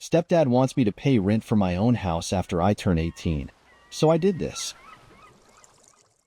Stepdad wants me to pay rent for my own house after I turn 18. So I did this.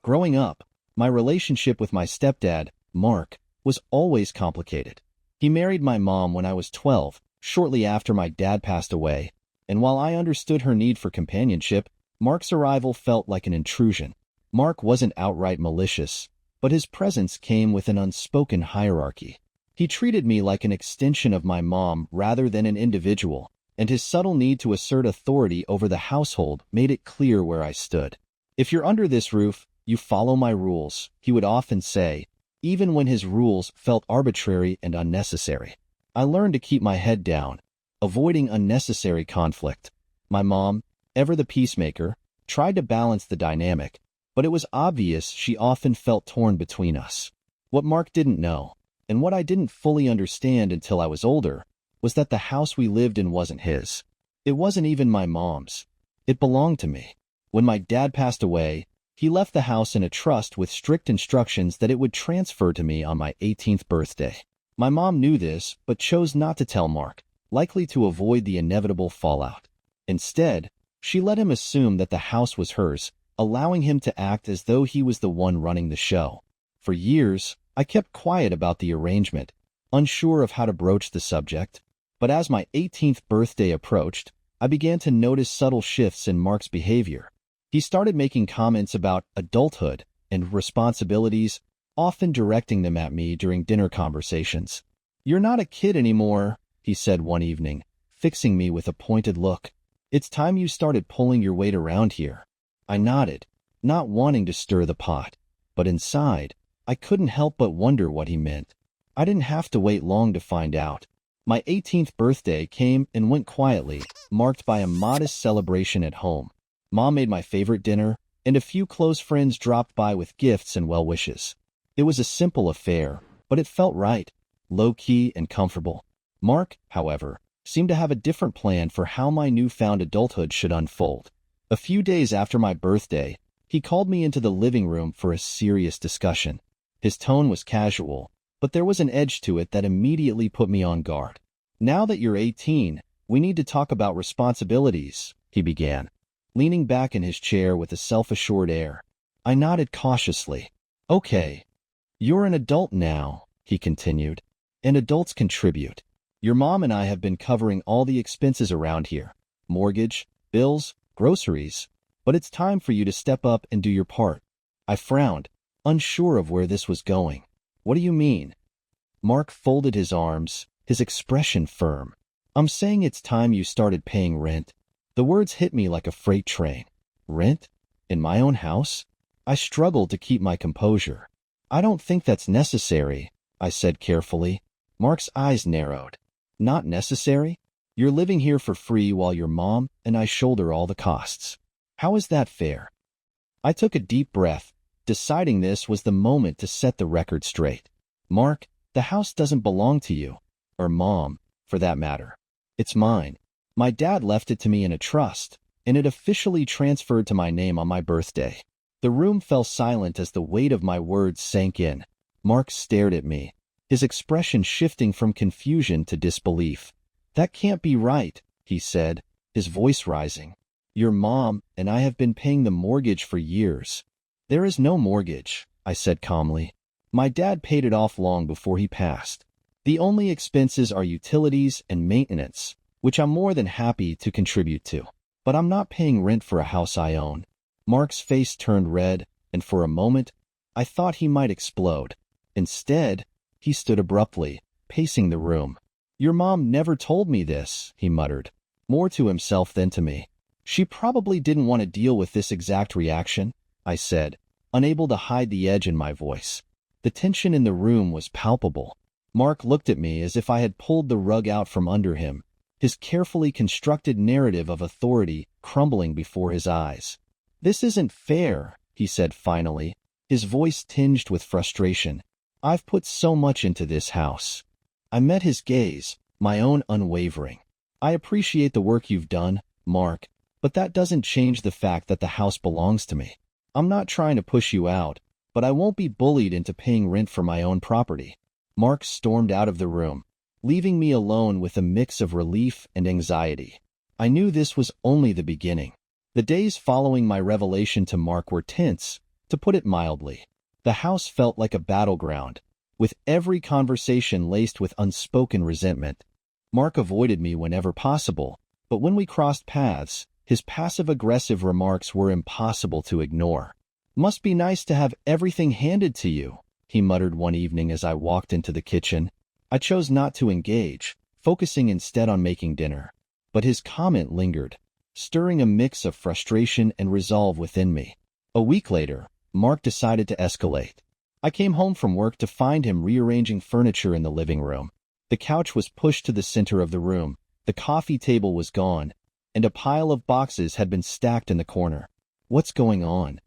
Growing up, my relationship with my stepdad, Mark, was always complicated. He married my mom when I was 12, shortly after my dad passed away, and while I understood her need for companionship, Mark's arrival felt like an intrusion. Mark wasn't outright malicious, but his presence came with an unspoken hierarchy. He treated me like an extension of my mom rather than an individual, and his subtle need to assert authority over the household made it clear where I stood. "If you're under this roof, you follow my rules," he would often say, even when his rules felt arbitrary and unnecessary. I learned to keep my head down, avoiding unnecessary conflict. My mom, ever the peacemaker, tried to balance the dynamic, but it was obvious she often felt torn between us. What Mark didn't know, and what I didn't fully understand until I was older, was that the house we lived in wasn't his. It wasn't even my mom's. It belonged to me. When my dad passed away, he left the house in a trust with strict instructions that it would transfer to me on my 18th birthday. My mom knew this, but chose not to tell Mark, likely to avoid the inevitable fallout. Instead, she let him assume that the house was hers, allowing him to act as though he was the one running the show. For years, I kept quiet about the arrangement, unsure of how to broach the subject. But as my 18th birthday approached, I began to notice subtle shifts in Mark's behavior. He started making comments about adulthood and responsibilities, often directing them at me during dinner conversations. "You're not a kid anymore," he said one evening, fixing me with a pointed look. "It's time you started pulling your weight around here." I nodded, not wanting to stir the pot, but inside, I couldn't help but wonder what he meant. I didn't have to wait long to find out. My 18th birthday came and went quietly, marked by a modest celebration at home. Mom made my favorite dinner, and a few close friends dropped by with gifts and well wishes. It was a simple affair, but it felt right, low-key and comfortable. Mark, however, seemed to have a different plan for how my newfound adulthood should unfold. A few days after my birthday, he called me into the living room for a serious discussion. His tone was casual, but there was an edge to it that immediately put me on guard. "Now that you're 18, we need to talk about responsibilities," he began, leaning back in his chair with a self-assured air. I nodded cautiously. "Okay. You're an adult now," he continued, "and adults contribute. Your mom and I have been covering all the expenses around here, mortgage, bills, groceries, but it's time for you to step up and do your part." I frowned, unsure of where this was going. "What do you mean?" Mark folded his arms, his expression firm. "I'm saying it's time you started paying rent." The words hit me like a freight train. Rent? In my own house? I struggled to keep my composure. "I don't think that's necessary," I said carefully. Mark's eyes narrowed. "Not necessary? You're living here for free while your mom and I shoulder all the costs. How is that fair?" I took a deep breath, deciding this was the moment to set the record straight. "Mark, the house doesn't belong to you, or Mom, for that matter. It's mine. My dad left it to me in a trust, and it officially transferred to my name on my birthday." The room fell silent as the weight of my words sank in. Mark stared at me, his expression shifting from confusion to disbelief. "That can't be right," he said, his voice rising. "Your mom and I have been paying the mortgage for years." "There is no mortgage," I said calmly. "My dad paid it off long before he passed. The only expenses are utilities and maintenance, which I'm more than happy to contribute to. But I'm not paying rent for a house I own." Mark's face turned red, and for a moment, I thought he might explode. Instead, he stood abruptly, pacing the room. "Your mom never told me this," he muttered, more to himself than to me. "She probably didn't want to deal with this exact reaction," I said, unable to hide the edge in my voice. The tension in the room was palpable. Mark looked at me as if I had pulled the rug out from under him, his carefully constructed narrative of authority crumbling before his eyes. "This isn't fair," he said finally, his voice tinged with frustration. "I've put so much into this house." I met his gaze, my own unwavering. "I appreciate the work you've done, Mark, but that doesn't change the fact that the house belongs to me. I'm not trying to push you out, but I won't be bullied into paying rent for my own property." Mark stormed out of the room, leaving me alone with a mix of relief and anxiety. I knew this was only the beginning. The days following my revelation to Mark were tense, to put it mildly. The house felt like a battleground, with every conversation laced with unspoken resentment. Mark avoided me whenever possible, but when we crossed paths, his passive-aggressive remarks were impossible to ignore. "Must be nice to have everything handed to you," he muttered one evening as I walked into the kitchen. I chose not to engage, focusing instead on making dinner. But his comment lingered, stirring a mix of frustration and resolve within me. A week later, Mark decided to escalate. I came home from work to find him rearranging furniture in the living room. The couch was pushed to the center of the room, the coffee table was gone, and a pile of boxes had been stacked in the corner. "What's going on?"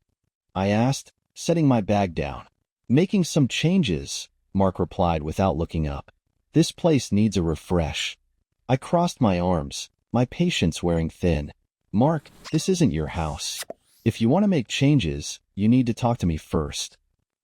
I asked, setting my bag down. "Making some changes," Mark replied without looking up. "This place needs a refresh." I crossed my arms, my patience wearing thin. "Mark, this isn't your house. If you want to make changes, you need to talk to me first."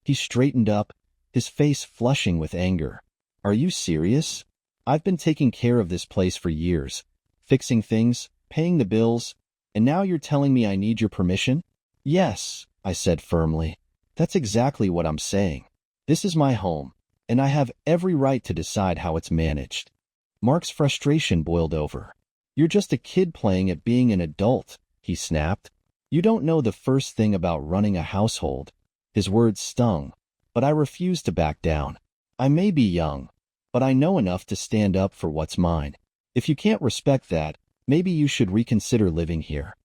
He straightened up, his face flushing with anger. "Are you serious? I've been taking care of this place for years, fixing things, paying the bills, and now you're telling me I need your permission?" "Yes," I said firmly. "That's exactly what I'm saying. This is my home, and I have every right to decide how it's managed." Mark's frustration boiled over. "You're just a kid playing at being an adult," he snapped. "You don't know the first thing about running a household." His words stung, but I refused to back down. "I may be young, but I know enough to stand up for what's mine. If you can't respect that, maybe you should reconsider living here."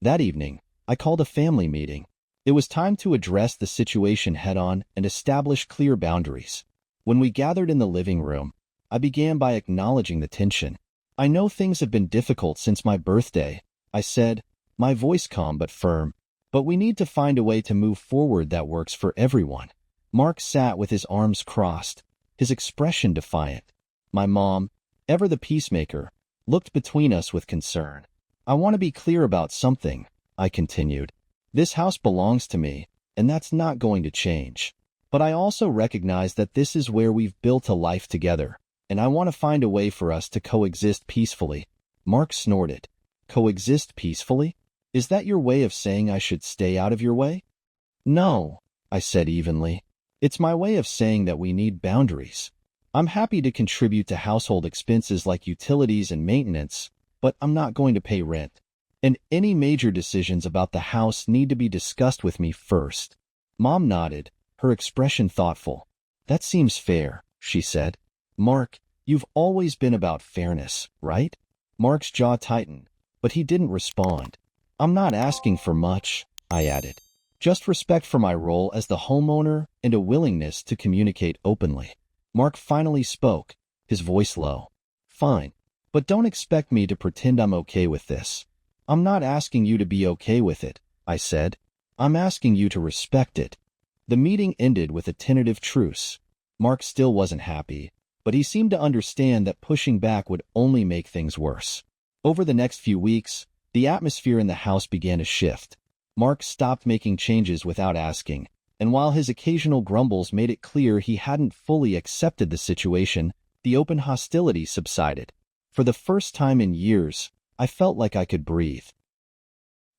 That evening, I called a family meeting. It was time to address the situation head-on and establish clear boundaries. When we gathered in the living room, I began by acknowledging the tension. "I know things have been difficult since my birthday," I said, my voice calm but firm. "But we need to find a way to move forward that works for everyone." Mark sat with his arms crossed, his expression defiant. My mom, ever the peacemaker, looked between us with concern. "I want to be clear about something," I continued. "This house belongs to me, and that's not going to change. But I also recognize that this is where we've built a life together, and I want to find a way for us to coexist peacefully." Mark snorted. "Coexist peacefully? Is that your way of saying I should stay out of your way?" "No," I said evenly. "It's my way of saying that we need boundaries. I'm happy to contribute to household expenses like utilities and maintenance, but I'm not going to pay rent. And any major decisions about the house need to be discussed with me first." Mom nodded, her expression thoughtful. "That seems fair," she said. "Mark, you've always been about fairness, right?" Mark's jaw tightened, but he didn't respond. "I'm not asking for much," I added. "Just respect for my role as the homeowner and a willingness to communicate openly." Mark finally spoke, his voice low. "Fine, but don't expect me to pretend I'm okay with this." "I'm not asking you to be okay with it," I said. "I'm asking you to respect it." The meeting ended with a tentative truce. Mark still wasn't happy, but he seemed to understand that pushing back would only make things worse. Over the next few weeks, the atmosphere in the house began to shift. Mark stopped making changes without asking, and while his occasional grumbles made it clear he hadn't fully accepted the situation, the open hostility subsided. For the first time in years, I felt like I could breathe.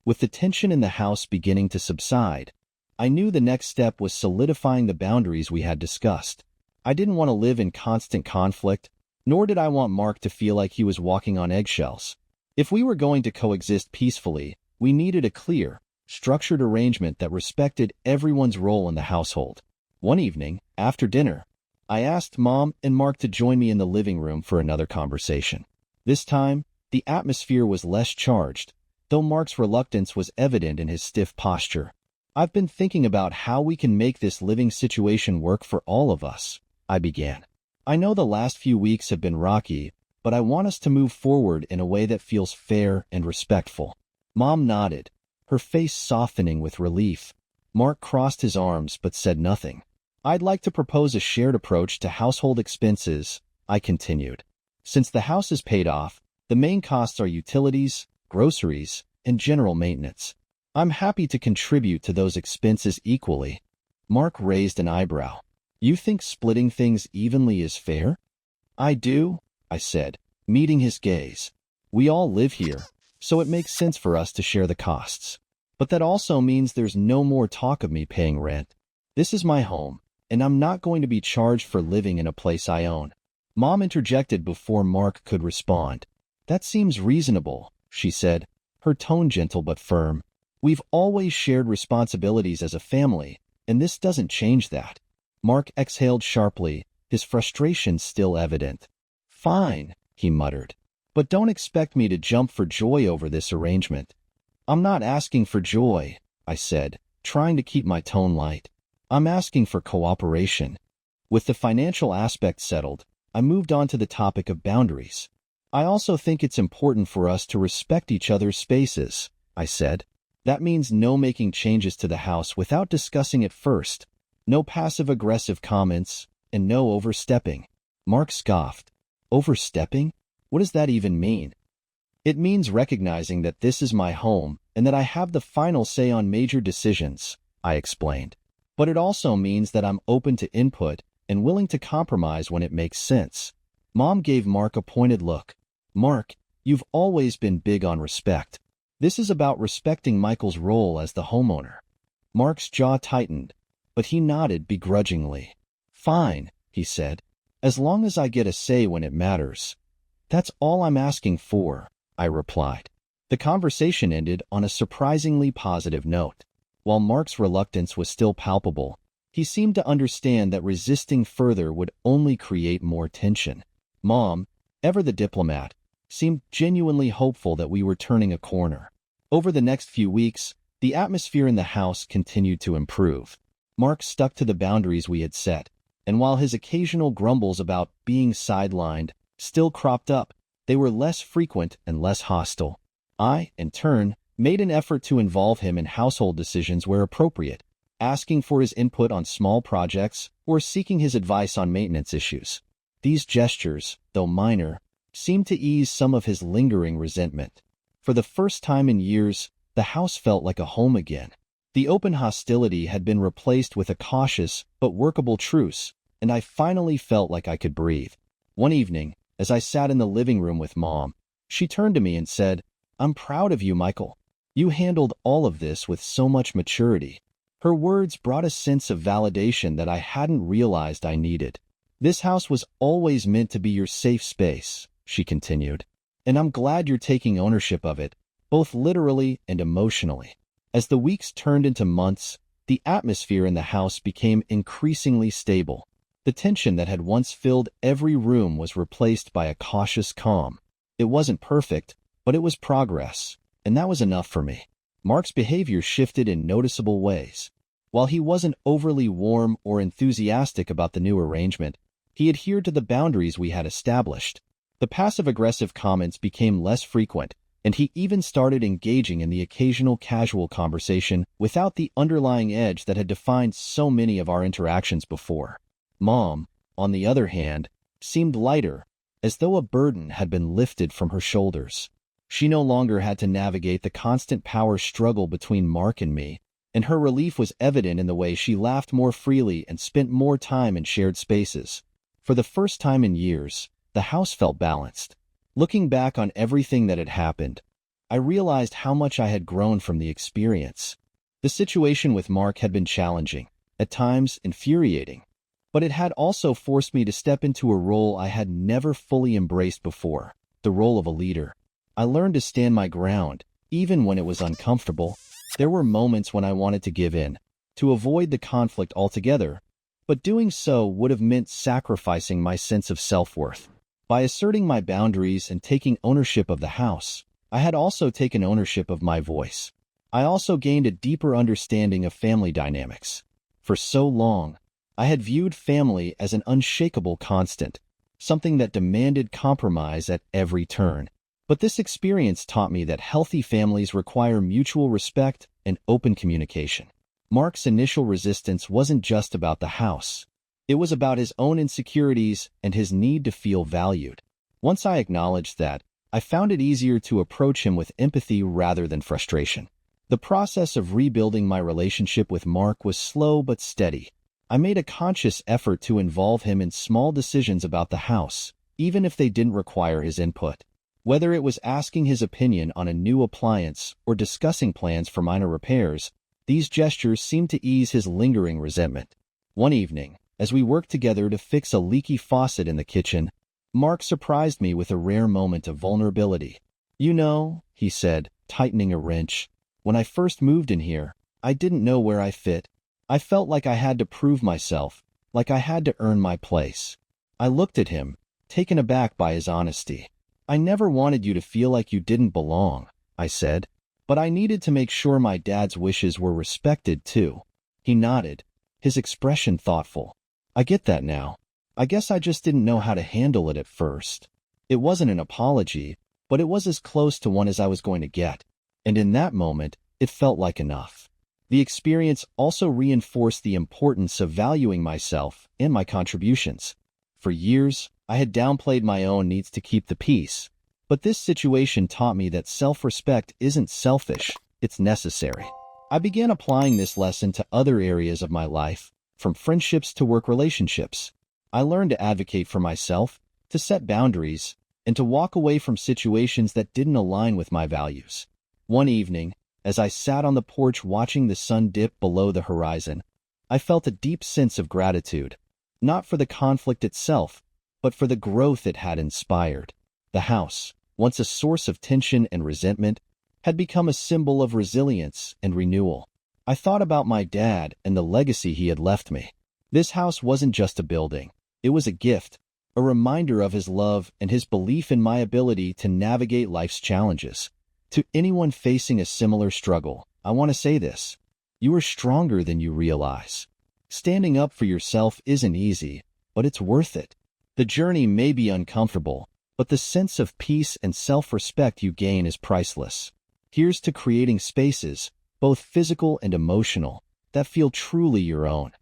With the tension in the house beginning to subside, I knew the next step was solidifying the boundaries we had discussed. I didn't want to live in constant conflict, nor did I want Mark to feel like he was walking on eggshells. If we were going to coexist peacefully, we needed a clear, structured arrangement that respected everyone's role in the household. One evening, after dinner, I asked Mom and Mark to join me in the living room for another conversation. This time, the atmosphere was less charged, though Mark's reluctance was evident in his stiff posture. "I've been thinking about how we can make this living situation work for all of us," I began. "I know the last few weeks have been rocky, but I want us to move forward in a way that feels fair and respectful." Mom nodded, her face softening with relief. Mark crossed his arms but said nothing. "I'd like to propose a shared approach to household expenses," I continued. "Since the house is paid off, the main costs are utilities, groceries, and general maintenance. I'm happy to contribute to those expenses equally." Mark raised an eyebrow. "You think splitting things evenly is fair?" I do, I said, meeting his gaze. We all live here, so it makes sense for us to share the costs. But that also means there's no more talk of me paying rent. This is my home, and I'm not going to be charged for living in a place I own. Mom interjected before Mark could respond. That seems reasonable, she said, her tone gentle but firm. We've always shared responsibilities as a family, and this doesn't change that. Mark exhaled sharply, his frustration still evident. Fine, he muttered. But don't expect me to jump for joy over this arrangement. I'm not asking for joy, I said, trying to keep my tone light. I'm asking for cooperation. With the financial aspect settled, I moved on to the topic of boundaries. I also think it's important for us to respect each other's spaces, I said. That means no making changes to the house without discussing it first, no passive-aggressive comments, and no overstepping. Mark scoffed. Overstepping? What does that even mean? It means recognizing that this is my home and that I have the final say on major decisions, I explained. But it also means that I'm open to input and willing to compromise when it makes sense. Mom gave Mark a pointed look. Mark, you've always been big on respect. This is about respecting Michael's role as the homeowner. Mark's jaw tightened, but he nodded begrudgingly. Fine, he said, as long as I get a say when it matters. That's all I'm asking for, I replied. The conversation ended on a surprisingly positive note. While Mark's reluctance was still palpable, he seemed to understand that resisting further would only create more tension. Mom, ever the diplomat, seemed genuinely hopeful that we were turning a corner. Over the next few weeks, the atmosphere in the house continued to improve. Mark stuck to the boundaries we had set, and while his occasional grumbles about being sidelined still cropped up, they were less frequent and less hostile. I, in turn, made an effort to involve him in household decisions where appropriate, asking for his input on small projects or seeking his advice on maintenance issues. These gestures, though minor, seemed to ease some of his lingering resentment. For the first time in years, the house felt like a home again. The open hostility had been replaced with a cautious but workable truce, and I finally felt like I could breathe. One evening, as I sat in the living room with Mom, she turned to me and said, "I'm proud of you, Michael. You handled all of this with so much maturity." Her words brought a sense of validation that I hadn't realized I needed. "This house was always meant to be your safe space," she continued, "and I'm glad you're taking ownership of it, both literally and emotionally." As the weeks turned into months, the atmosphere in the house became increasingly stable. The tension that had once filled every room was replaced by a cautious calm. It wasn't perfect, but it was progress, and that was enough for me. Mark's behavior shifted in noticeable ways. While he wasn't overly warm or enthusiastic about the new arrangement, he adhered to the boundaries we had established. The passive-aggressive comments became less frequent, and he even started engaging in the occasional casual conversation without the underlying edge that had defined so many of our interactions before. Mom, on the other hand, seemed lighter, as though a burden had been lifted from her shoulders. She no longer had to navigate the constant power struggle between Mark and me, and her relief was evident in the way she laughed more freely and spent more time in shared spaces. For the first time in years, the house felt balanced. Looking back on everything that had happened, I realized how much I had grown from the experience. The situation with Mark had been challenging, at times infuriating, but it had also forced me to step into a role I had never fully embraced before, the role of a leader. I learned to stand my ground, even when it was uncomfortable. There were moments when I wanted to give in, to avoid the conflict altogether, but doing so would have meant sacrificing my sense of self-worth. By asserting my boundaries and taking ownership of the house, I had also taken ownership of my voice. I also gained a deeper understanding of family dynamics. For so long, I had viewed family as an unshakable constant, something that demanded compromise at every turn. But this experience taught me that healthy families require mutual respect and open communication. Mark's initial resistance wasn't just about the house. It was about his own insecurities and his need to feel valued. Once I acknowledged that, I found it easier to approach him with empathy rather than frustration. The process of rebuilding my relationship with Mark was slow but steady. I made a conscious effort to involve him in small decisions about the house, even if they didn't require his input. Whether it was asking his opinion on a new appliance or discussing plans for minor repairs, these gestures seemed to ease his lingering resentment. One evening, as we worked together to fix a leaky faucet in the kitchen, Mark surprised me with a rare moment of vulnerability. "You know," he said, tightening a wrench, "when I first moved in here, I didn't know where I fit. I felt like I had to prove myself, like I had to earn my place." I looked at him, taken aback by his honesty. "I never wanted you to feel like you didn't belong," I said, "but I needed to make sure my dad's wishes were respected too." He nodded, his expression thoughtful. "I get that now. I guess I just didn't know how to handle it at first." It wasn't an apology, but it was as close to one as I was going to get, and in that moment, it felt like enough. The experience also reinforced the importance of valuing myself and my contributions. For years, I had downplayed my own needs to keep the peace, but this situation taught me that self-respect isn't selfish, it's necessary. I began applying this lesson to other areas of my life, from friendships to work relationships. I learned to advocate for myself, to set boundaries, and to walk away from situations that didn't align with my values. One evening, as I sat on the porch watching the sun dip below the horizon, I felt a deep sense of gratitude, not for the conflict itself, but for the growth it had inspired. The house, once a source of tension and resentment, had become a symbol of resilience and renewal. I thought about my dad and the legacy he had left me. This house wasn't just a building. It was a gift, a reminder of his love and his belief in my ability to navigate life's challenges. To anyone facing a similar struggle, I want to say this: you are stronger than you realize. Standing up for yourself isn't easy, but it's worth it. The journey may be uncomfortable, but the sense of peace and self-respect you gain is priceless. Here's to creating spaces, both physical and emotional, that feel truly your own.